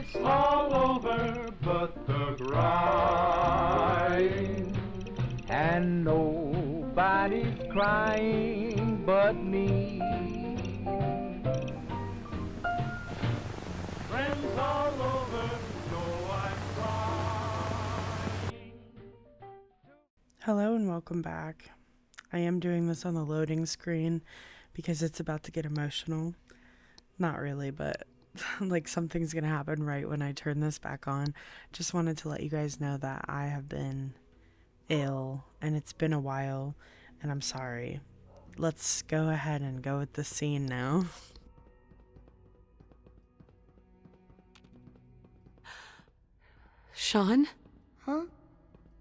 It's all over but the grind. And nobody's crying but me. Friends all over know I'm crying. Hello and welcome back. I am doing this on the loading screen because it's about to get emotional. Not really, but like something's gonna happen right when I turn this back on. Just wanted to let you guys know that I have been ill and it's been a while and I'm sorry. Let's go ahead and go with the scene now. Sean? Huh?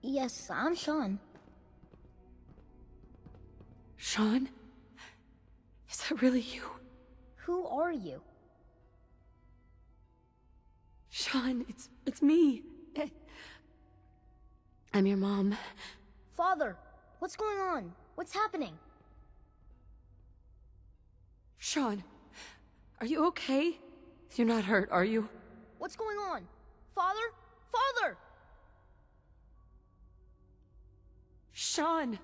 Yes, I'm Sean. Sean? Is that really you? Who are you? Sean, it's me. I'm your mom. Father, what's going on? What's happening? Sean, are you okay? You're not hurt, are you? What's going on? Father? Father! Sean,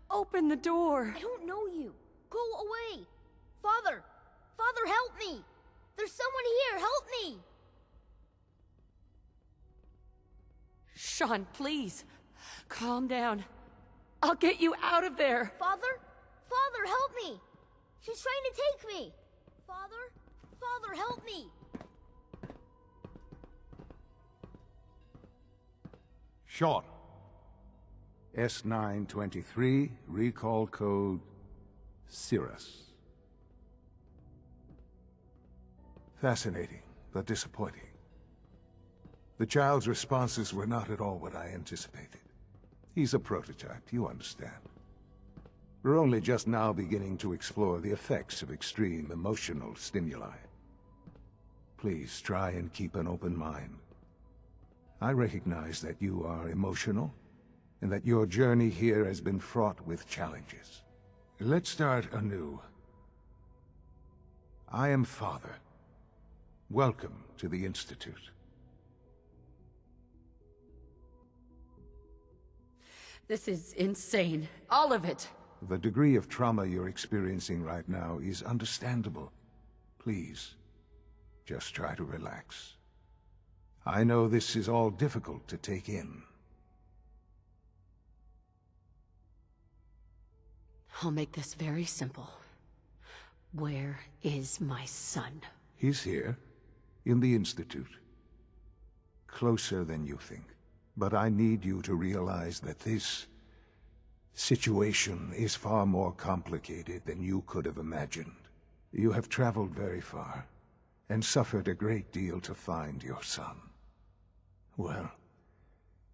open the door. I don't know you. Go away. Father! Father, help me! There's someone here, help me! Sean, please. Calm down. I'll get you out of there. Father? Father, help me! She's trying to take me! Father? Father, help me! Sean. S923, recall code Cirrus. Fascinating, but disappointing. The child's responses were not at all what I anticipated. He's a prototype, you understand. We're only just now beginning to explore the effects of extreme emotional stimuli. Please try and keep an open mind. I recognize that you are emotional, and that your journey here has been fraught with challenges. Let's start anew. I am Father. Welcome to the Institute. This is insane. All of it. The degree of trauma you're experiencing right now is understandable. Please, just try to relax. I know this is all difficult to take in. I'll make this very simple. Where is my son? He's here, in the Institute. Closer than you think. But I need you to realize that this situation is far more complicated than you could have imagined. You have traveled very far, and suffered a great deal to find your son. Well,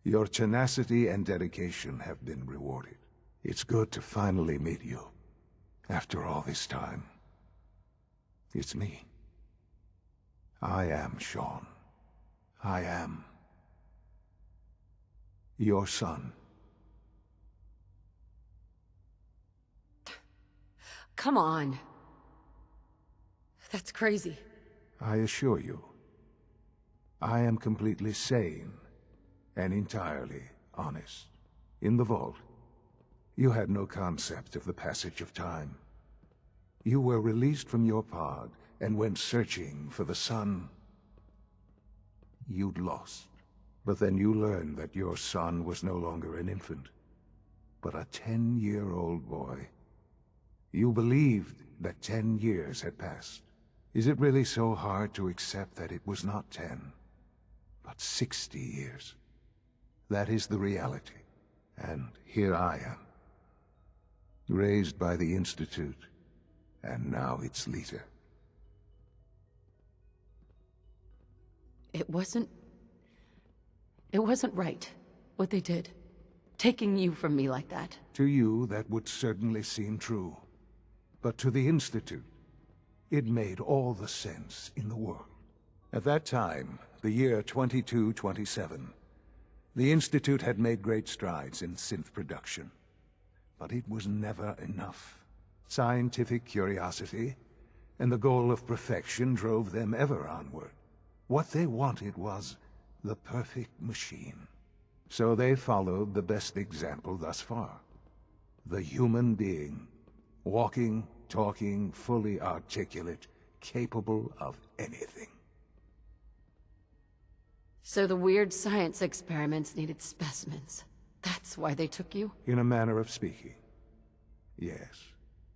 your tenacity and dedication have been rewarded. It's good to finally meet you, after all this time. It's me. I am Sean. I am your son. Come on. That's crazy. I assure you, I am completely sane and entirely honest. In the vault, you had no concept of the passage of time. You were released from your pod and went searching for the son you'd lost. But then you learned that your son was no longer an infant, but a 10-year-old boy. You believed that 10 years had passed. Is it really so hard to accept that it was not 10, but 60 years? That is the reality. And here I am, raised by the Institute, and now its leader. It wasn't right, what they did. Taking you from me like that. To you, that would certainly seem true. But to the Institute, it made all the sense in the world. At that time, the year 2227, the Institute had made great strides in synth production. But it was never enough. Scientific curiosity and the goal of perfection drove them ever onward. What they wanted was the perfect machine. So they followed the best example thus far. The human being. Walking, talking, fully articulate, capable of anything. So the weird science experiments needed specimens. That's why they took you? In a manner of speaking. Yes.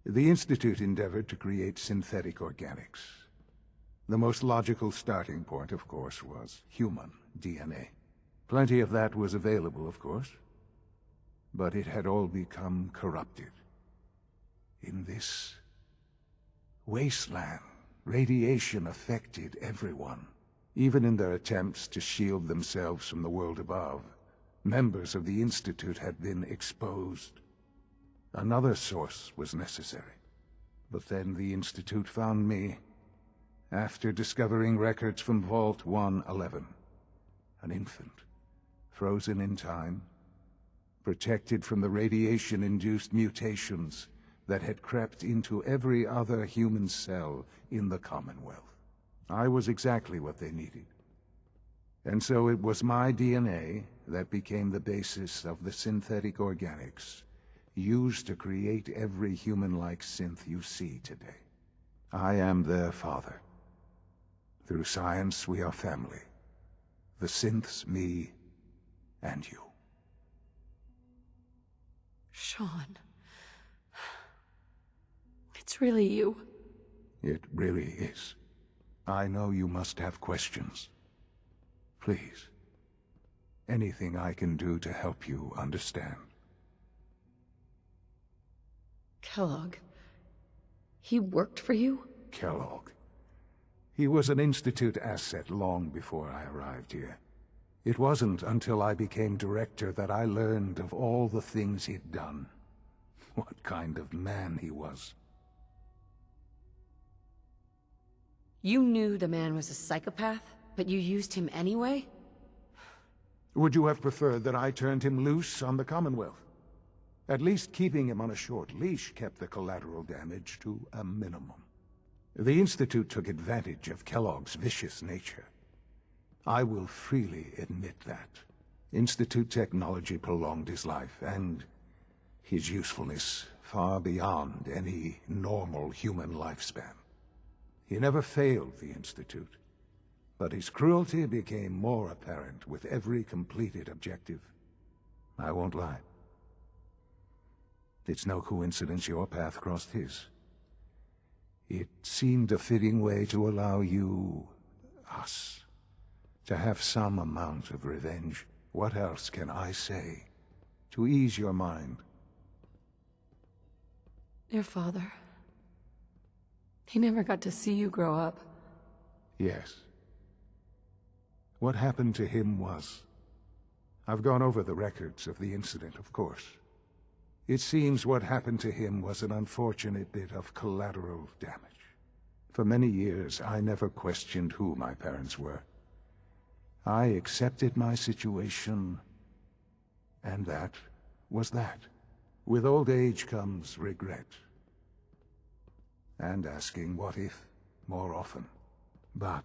The Institute endeavored to create synthetic organics. The most logical starting point, of course, was human DNA. Plenty of that was available, of course. But it had all become corrupted. In this wasteland, radiation affected everyone. Even in their attempts to shield themselves from the world above, members of the Institute had been exposed. Another source was necessary. But then the Institute found me, after discovering records from Vault 111. An infant, frozen in time, protected from the radiation-induced mutations that had crept into every other human cell in the Commonwealth. I was exactly what they needed. And so it was my DNA that became the basis of the synthetic organics used to create every human-like synth you see today. I am their father. Through science, we are family. The synths, me, and you. Sean. It's really you. It really is. I know you must have questions. Please. Anything I can do to help you understand. Kellogg. He worked for you? Kellogg. He was an Institute asset long before I arrived here. It wasn't until I became director that I learned of all the things he'd done. What kind of man he was. You knew the man was a psychopath, but you used him anyway? Would you have preferred that I turned him loose on the Commonwealth? At least keeping him on a short leash kept the collateral damage to a minimum. The Institute took advantage of Kellogg's vicious nature. I will freely admit that. Institute technology prolonged his life, and his usefulness far beyond any normal human lifespan. He never failed the Institute, but his cruelty became more apparent with every completed objective. I won't lie. It's no coincidence your path crossed his. It seemed a fitting way to allow you, us, to have some amount of revenge. What else can I say to ease your mind? Your father. He never got to see you grow up. Yes. What happened to him was... I've gone over the records of the incident, of course. It seems what happened to him was an unfortunate bit of collateral damage. For many years, I never questioned who my parents were. I accepted my situation, and that was that. With old age comes regret. And asking what if more often. But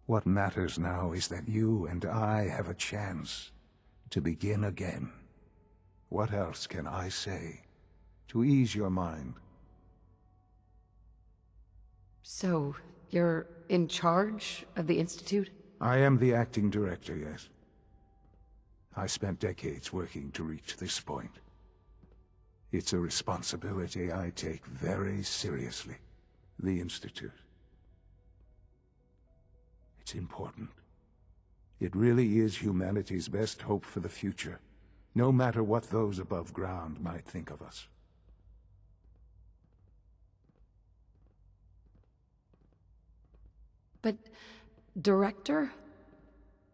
what matters now is that you and I have a chance to begin again. What else can I say to ease your mind? So, you're in charge of the Institute? I am the acting director, yes. I spent decades working to reach this point. It's a responsibility I take very seriously. The Institute. It's important. It really is humanity's best hope for the future, no matter what those above ground might think of us. But, director?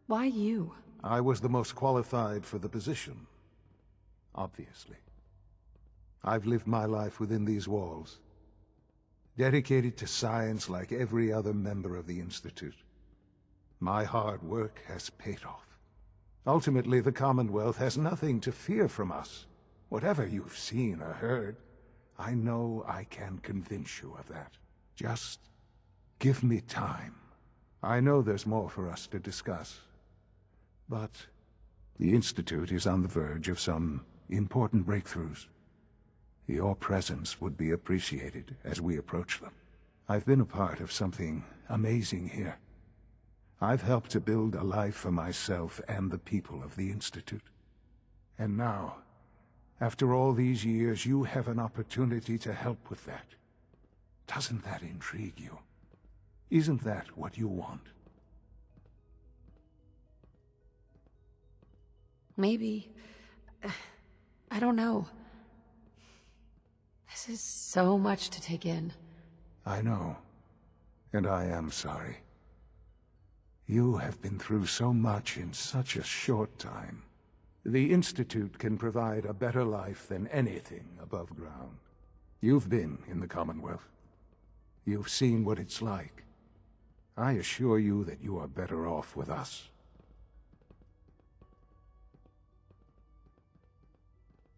Why you? I was the most qualified for the position, obviously. I've lived my life within these walls, dedicated to science like every other member of the Institute. My hard work has paid off. Ultimately, the Commonwealth has nothing to fear from us. Whatever you've seen or heard, I know I can convince you of that. Just give me time. I know there's more for us to discuss, but the Institute is on the verge of some important breakthroughs. Your presence would be appreciated as we approach them. I've been a part of something amazing here. I've helped to build a life for myself and the people of the Institute. And now, after all these years, you have an opportunity to help with that. Doesn't that intrigue you? Isn't that what you want? Maybe. I don't know. This is so much to take in. I know. And I am sorry. You have been through so much in such a short time. The Institute can provide a better life than anything above ground. You've been in the Commonwealth. You've seen what it's like. I assure you that you are better off with us.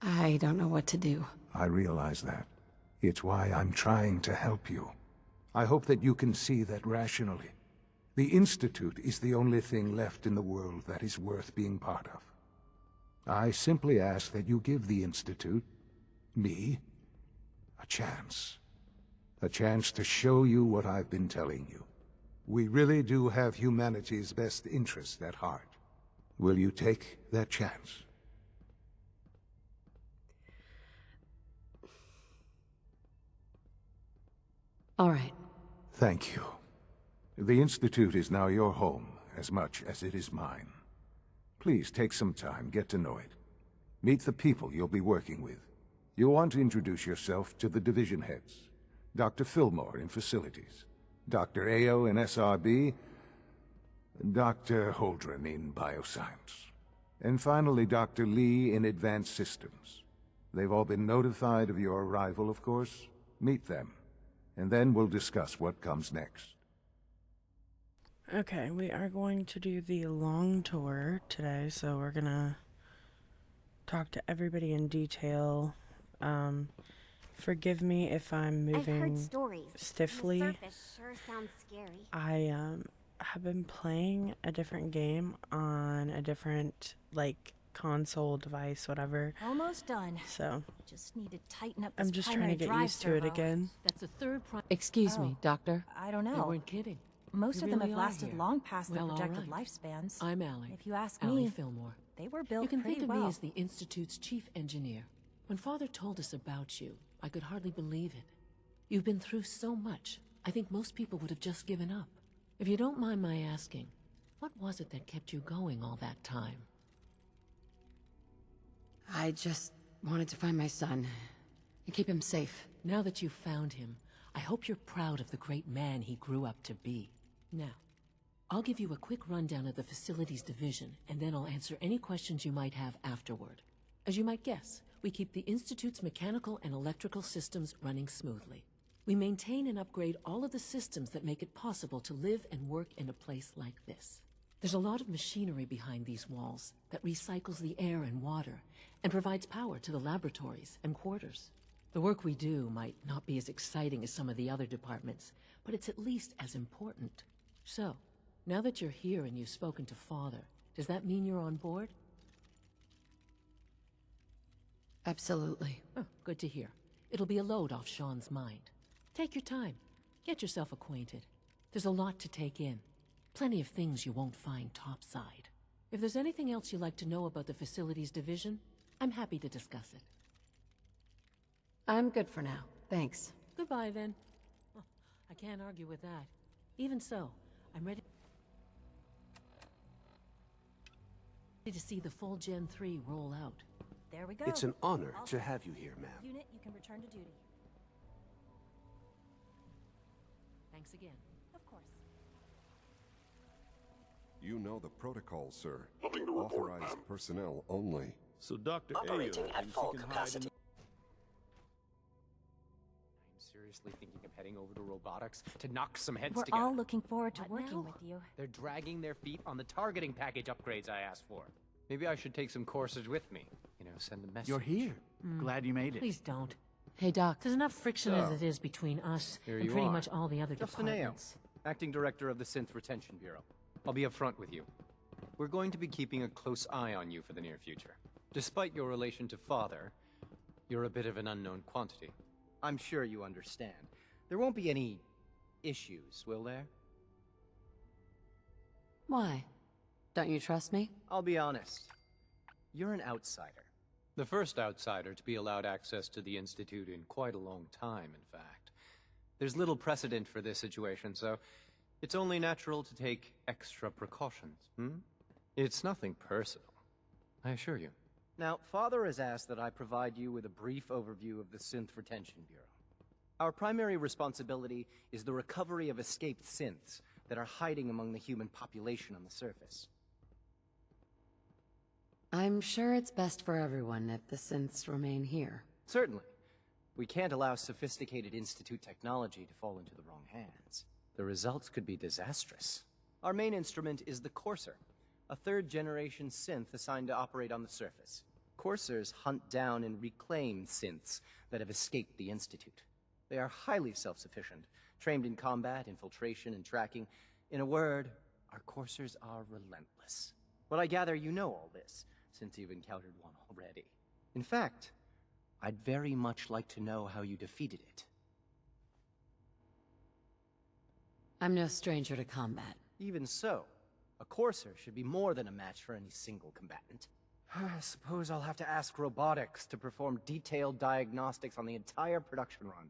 I don't know what to do. I realize that. It's why I'm trying to help you. I hope that you can see that rationally. The Institute is the only thing left in the world that is worth being part of. I simply ask that you give the Institute, me, a chance. A chance to show you what I've been telling you. We really do have humanity's best interest at heart. Will you take that chance? All right. Thank you. The Institute is now your home, as much as it is mine. Please take some time, get to know it. Meet the people you'll be working with. You'll want to introduce yourself to the division heads. Dr. Fillmore in Facilities, Dr. Ayo in SRB, Dr. Holdren in Bioscience, and finally Dr. Lee in Advanced Systems. They've all been notified of your arrival, of course. Meet them, and then we'll discuss what comes next. Okay, we are going to do the long tour today, so we're gonna talk to everybody in detail. Forgive me if I'm I've heard moving stories. stiffly. The surface sure sounds scary. I have been playing a different game on a different console device, whatever. Almost done. So Just need to tighten up this I'm just trying primary to get drive used to it servo. again. That's a third Excuse me, Oh. Doctor. I don't They know. weren't kidding. Most You of them really have are lasted here. long past Well, their all projected right. lifespans. I'm Allie. If you ask Allie me, Fillmore. they were built You can pretty think of well. me as the Institute's chief engineer. When Father told us about you, I could hardly believe it. You've been through so much, I think most people would have just given up. If you don't mind my asking, what was it that kept you going all that time? I just wanted to find my son and keep him safe. Now that you've found him, I hope you're proud of the great man he grew up to be. Now, I'll give you a quick rundown of the Facilities Division, and then I'll answer any questions you might have afterward. As you might guess, we keep the Institute's mechanical and electrical systems running smoothly. We maintain and upgrade all of the systems that make it possible to live and work in a place like this. There's a lot of machinery behind these walls that recycles the air and water and provides power to the laboratories and quarters. The work we do might not be as exciting as some of the other departments, but it's at least as important. So, now that you're here and you've spoken to Father, does that mean you're on board? Absolutely. Oh, good to hear. It'll be a load off Sean's mind. Take your time. Get yourself acquainted. There's a lot to take in. Plenty of things you won't find topside. If there's anything else you'd like to know about the Facilities Division, I'm happy to discuss it. I'm good for now. Thanks. Goodbye, then. Oh, I can't argue with that. Even so, I'm ready to see the full Gen 3 roll out. There we go. It's an honor All to set. have you here, ma'am. Unit, you can return to duty. Thanks again. Of course. You know the protocol, sir. Authorized personnel only. So Dr. Operating Ayo at thinks full he can capacity. I'm seriously thinking of heading over to robotics to knock some heads We're together. all looking forward to What working now? with you. They're dragging their feet on the targeting package upgrades I asked for. Maybe I should take some courses with me. You know, send a message. You're here. Glad you made it. Please don't. Hey, Doc. There's enough friction as it is between us Here and you pretty are. much all the other Just an ale. departments. acting director of the Synth Retention Bureau. I'll be upfront with you. We're going to be keeping a close eye on you for the near future. Despite your relation to Father, you're a bit of an unknown quantity. I'm sure you understand. There won't be any issues, will there? Why? Don't you trust me? I'll be honest. You're an outsider. The first outsider to be allowed access to the Institute in quite a long time, in fact. There's little precedent for this situation, so it's only natural to take extra precautions, It's nothing personal, I assure you. Now, Father has asked that I provide you with a brief overview of the Synth Retention Bureau. Our primary responsibility is the recovery of escaped synths that are hiding among the human population on the surface. I'm sure it's best for everyone if the synths remain here. Certainly. We can't allow sophisticated Institute technology to fall into the wrong hands. The results could be disastrous. Our main instrument is the Courser, a third-generation synth assigned to operate on the surface. Coursers hunt down and reclaim synths that have escaped the Institute. They are highly self-sufficient, trained in combat, infiltration, and tracking. In a word, our Coursers are relentless. But I gather you know all this, since you've encountered one already. In fact, I'd very much like to know how you defeated it. I'm no stranger to combat. Even so, a Courser should be more than a match for any single combatant. I suppose I'll have to ask robotics to perform detailed diagnostics on the entire production run.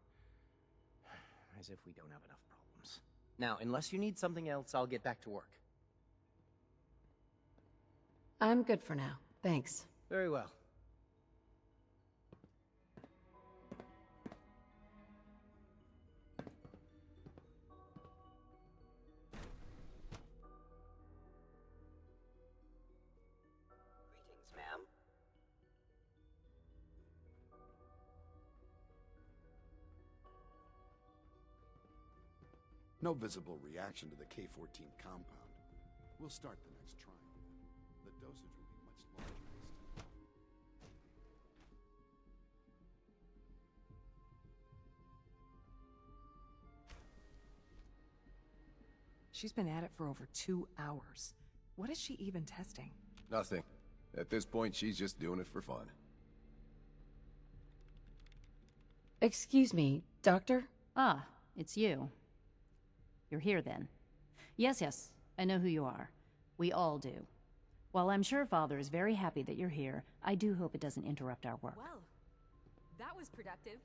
As if we don't have enough problems. Now, unless you need something else, I'll get back to work. I'm good for now. Thanks. Very well. Greetings, ma'am. No visible reaction to the K-14 compound. We'll start the next trial. The dosage will be much larger this time. She's been at it for over 2 hours. What is she even testing? Nothing. At this point, she's just doing it for fun. Excuse me, Doctor? Ah, it's you. You're here then. Yes, I know who you are. We all do. While I'm sure Father is very happy that you're here, I do hope it doesn't interrupt our work. Well, that was productive.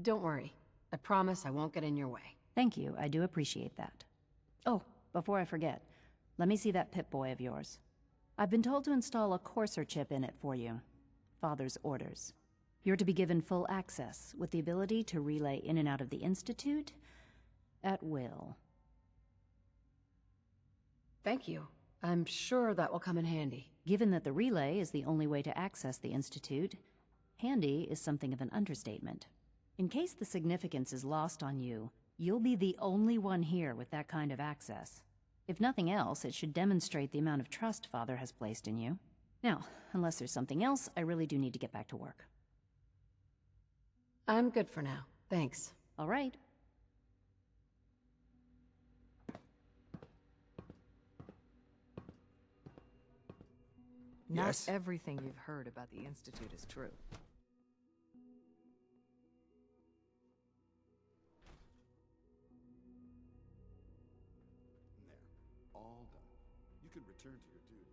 Don't worry. I promise I won't get in your way. Thank you, I do appreciate that. Oh, before I forget, let me see that Pip-Boy of yours. I've been told to install a Courser chip in it for you. Father's orders. You're to be given full access, with the ability to relay in and out of the Institute at will. Thank you. I'm sure that will come in handy. Given that the relay is the only way to access the Institute, handy is something of an understatement. In case the significance is lost on you, you'll be the only one here with that kind of access. If nothing else, it should demonstrate the amount of trust Father has placed in you. Now, unless there's something else, I really do need to get back to work. I'm good for now. Thanks. All right. Not everything you've heard about the Institute is true. There. All done. You can return to your duties.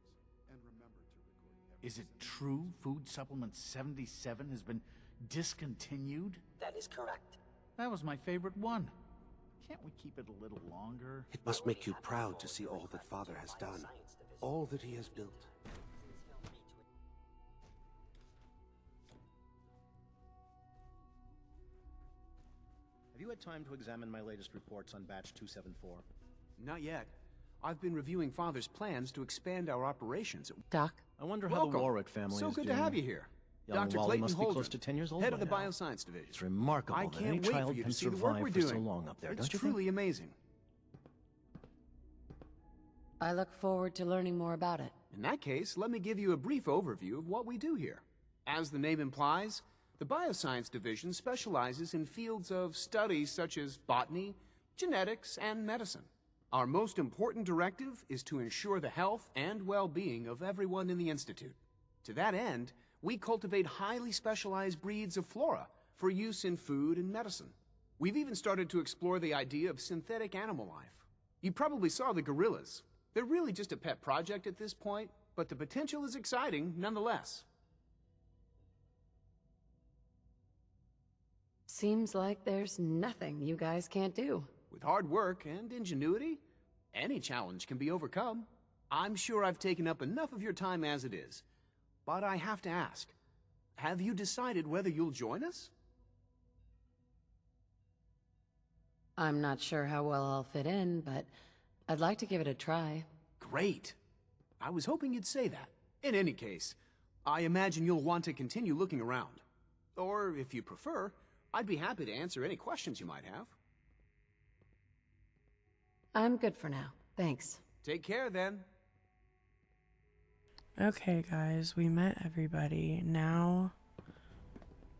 And remember to record every Is it true Food Supplement 77 has been discontinued? That is correct. That was my favorite one. Can't we keep it a little longer? It must make you proud to see all that Father has done. All that he has built. Have you had time to examine my latest reports on Batch 274? Not yet. I've been reviewing Father's plans to expand our operations. Doc? I wonder how the Warwick family is doing. So good to have you here. Young Dr. Wally Clayton must be Holdren, close to 10 years old head by of the now. Bioscience Division. It's remarkable I that can't any wait child for you can to see the work survive we're for doing. so long up there, It's don't you truly think? amazing. I look forward to learning more about it. In that case, let me give you a brief overview of what we do here. As the name implies, the Bioscience Division specializes in fields of studies such as botany, genetics, and medicine. Our most important directive is to ensure the health and well-being of everyone in the Institute. To that end, we cultivate highly specialized breeds of flora for use in food and medicine. We've even started to explore the idea of synthetic animal life. You probably saw the gorillas. They're really just a pet project at this point, but the potential is exciting nonetheless. Seems like there's nothing you guys can't do. With hard work and ingenuity, any challenge can be overcome. I'm sure I've taken up enough of your time as it is. But I have to ask, have you decided whether you'll join us? I'm not sure how well I'll fit in, but I'd like to give it a try. Great. I was hoping you'd say that. In any case, I imagine you'll want to continue looking around. Or, if you prefer, I'd be happy to answer any questions you might have. I'm good for now. Thanks. Take care, then. Okay, guys, we met everybody. Now,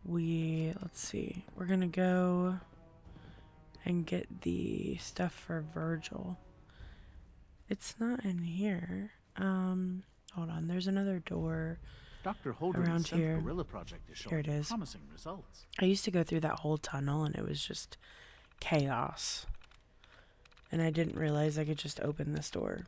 let's see. We're gonna go and get the stuff for Virgil. It's not in here. Hold on. There's another door Dr. Holdren's around here. Gorilla project is Here showing it is. promising results. I used to go through that whole tunnel and it was just chaos. And I didn't realize I could just open this door.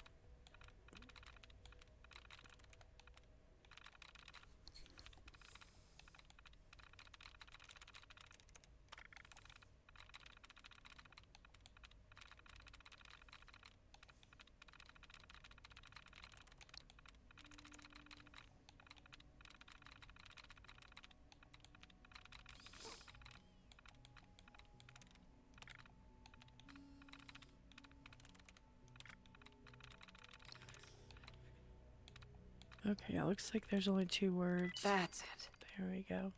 Okay, it looks like there's only 2 words. That's it. There we go.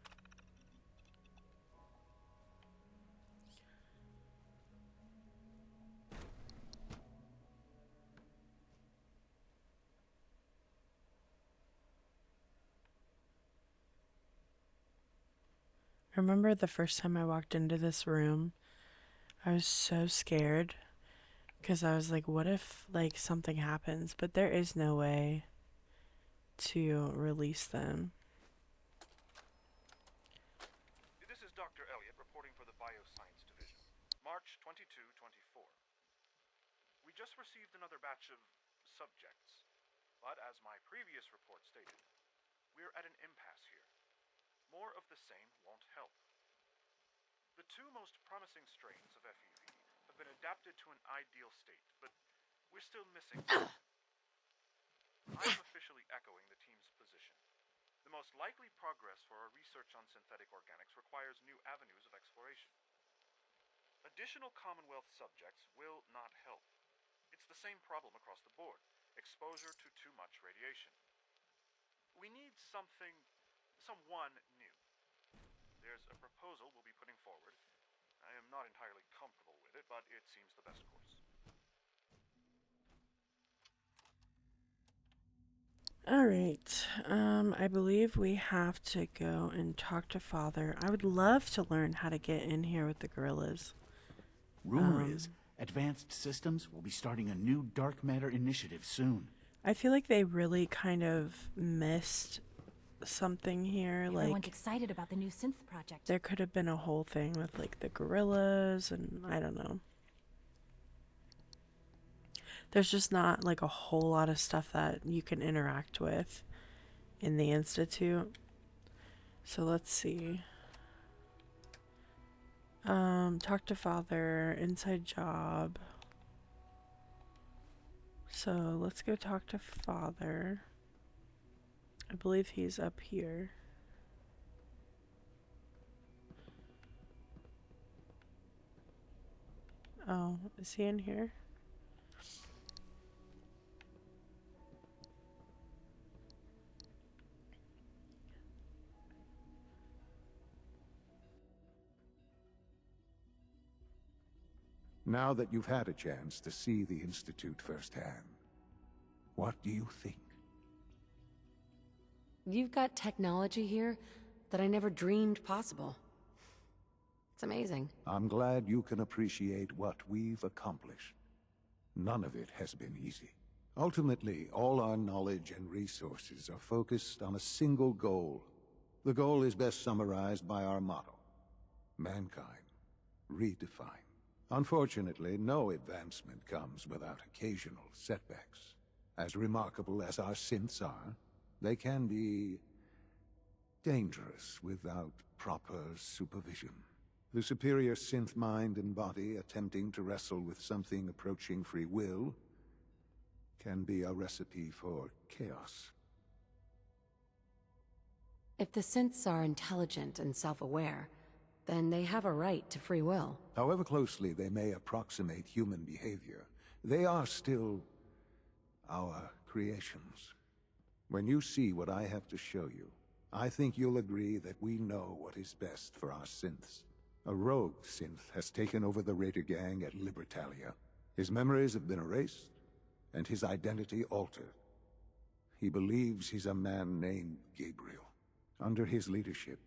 I remember the first time I walked into this room, I was so scared because I was like, what if like something happens? But there is no way to release them. This is Dr. Elliot reporting for the Bioscience Division. March 22-24. We just received another batch of subjects, but as my previous report stated, we're at an impasse here. More of the same won't help. The 2 most promising strains of FEV have been adapted to an ideal state, but we're still missing some. I'm officially echoing the team's position. The most likely progress for our research on synthetic organics requires new avenues of exploration. Additional Commonwealth subjects will not help. It's the same problem across the board: exposure to too much radiation. We need someone new. There's a proposal we'll be putting forward. I am not entirely comfortable with it, but it seems the best course. Alright, I believe we have to go and talk to Father. I would love to learn how to get in here with the gorillas. Rumor is, Advanced Systems will be starting a new dark matter initiative soon. I feel like they really kind of missed something here. Everyone's Like, excited about the new synth project. there could have been a whole thing with like the gorillas and I don't know. There's just not like a whole lot of stuff that you can interact with in the Institute. So let's see. Talk to Father, inside job. So let's go talk to Father. I believe he's up here. Oh, is he in here? Now that you've had a chance to see the Institute firsthand, what do you think? You've got technology here that I never dreamed possible. It's amazing. I'm glad you can appreciate what we've accomplished. None of it has been easy. Ultimately, all our knowledge and resources are focused on a single goal. The goal is best summarized by our motto: mankind, redefined. Unfortunately, no advancement comes without occasional setbacks. As remarkable as our synths are, they can be dangerous without proper supervision. The superior synth mind and body attempting to wrestle with something approaching free will can be a recipe for chaos. If the synths are intelligent and self-aware, then they have a right to free will. However closely they may approximate human behavior, they are still our creations. When you see what I have to show you, I think you'll agree that we know what is best for our synths. A rogue synth has taken over the Raider gang at Libertalia. His memories have been erased, and his identity altered. He believes he's a man named Gabriel. Under his leadership,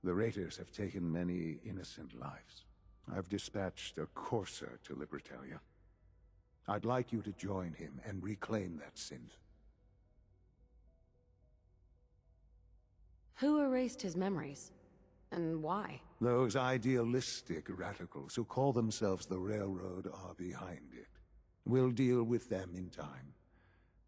the Raiders have taken many innocent lives. I've dispatched a courser to Libertalia. I'd like you to join him and reclaim that synth. Who erased his memories? And why? Those idealistic radicals who call themselves the Railroad are behind it. We'll deal with them in time.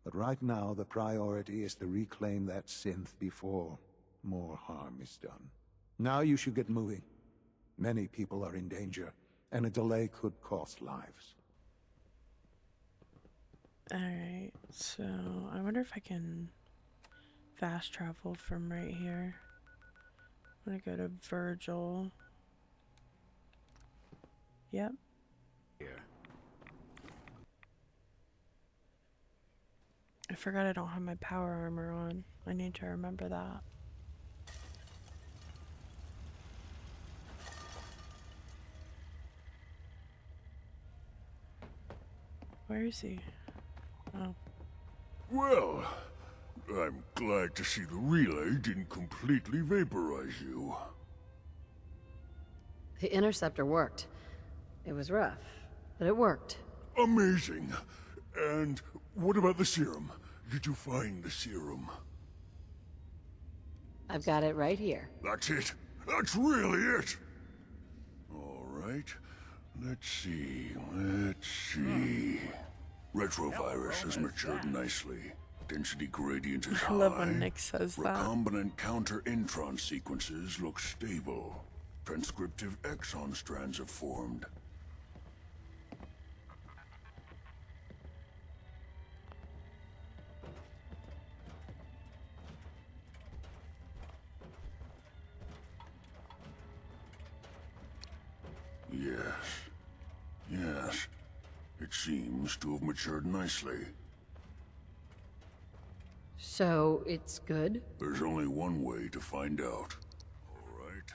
But right now, the priority is to reclaim that synth before more harm is done. Now you should get moving. Many people are in danger, and a delay could cost lives. Alright, so I wonder if I can fast travel from right here. I'm gonna go to Virgil. Yep. Here. I forgot I don't have my power armor on. I need to remember that. Where is he? Oh. Well, I'm glad to see the relay didn't completely vaporize you. The interceptor worked. It was rough, but it worked. Amazing. And what about the serum? Did you find the serum? I've got it right here. That's it. That's really it. All right. Let's see. Retrovirus has matured nicely. Density gradient is high. I love when Nick says that. Recombinant counter-intron sequences look stable. Transcriptive exon strands have formed. Yes. It seems to have matured nicely. So, it's good? There's only one way to find out. All right.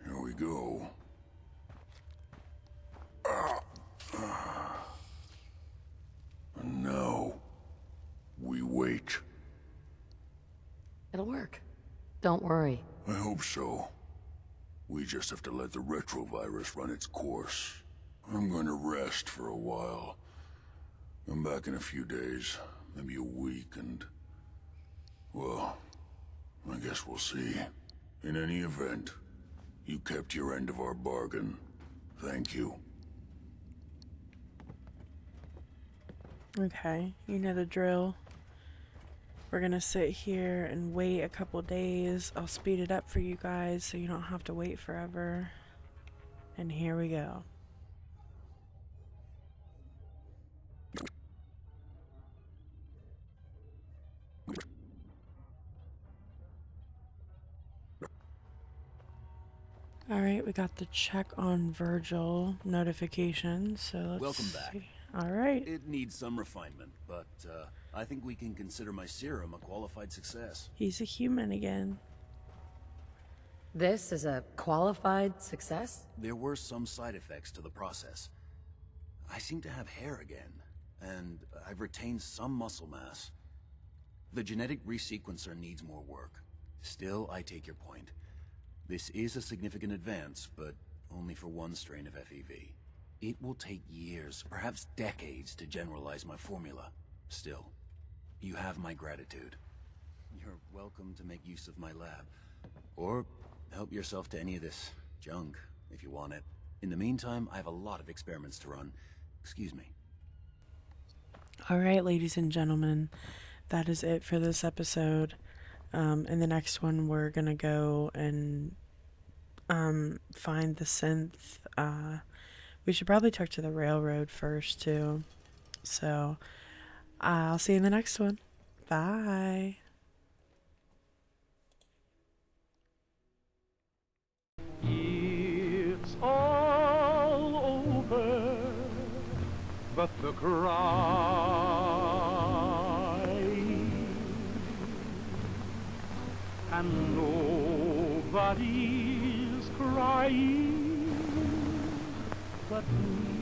Here we go. And now, we wait. It'll work. Don't worry. I hope so. We just have to let the retrovirus run its course. I'm going to rest for a while. I'm back in a few days, maybe a week, and... well, I guess we'll see. In any event, you kept your end of our bargain. Thank you. Okay, you know the drill. We're gonna sit here and wait a couple days. I'll speed it up for you guys so you don't have to wait forever. And here we go. Alright, we got the check on Virgil notification, so let's Welcome back. see. Alright. It needs some refinement, but I think we can consider my serum a qualified success. He's a human again. This is a qualified success? There were some side effects to the process. I seem to have hair again, and I've retained some muscle mass. The genetic resequencer needs more work. Still, I take your point. This is a significant advance, but only for one strain of FEV. It will take years, perhaps decades, to generalize my formula. Still, you have my gratitude. You're welcome to make use of my lab. Or help yourself to any of this junk, if you want it. In the meantime, I have a lot of experiments to run. Excuse me. All right, ladies and gentlemen, that is it for this episode. In the next one, we're gonna go and find the synth. We should probably talk to the railroad first too. So I'll see you in the next one. Bye. It's all over, but the cry, and nobody's crying but me.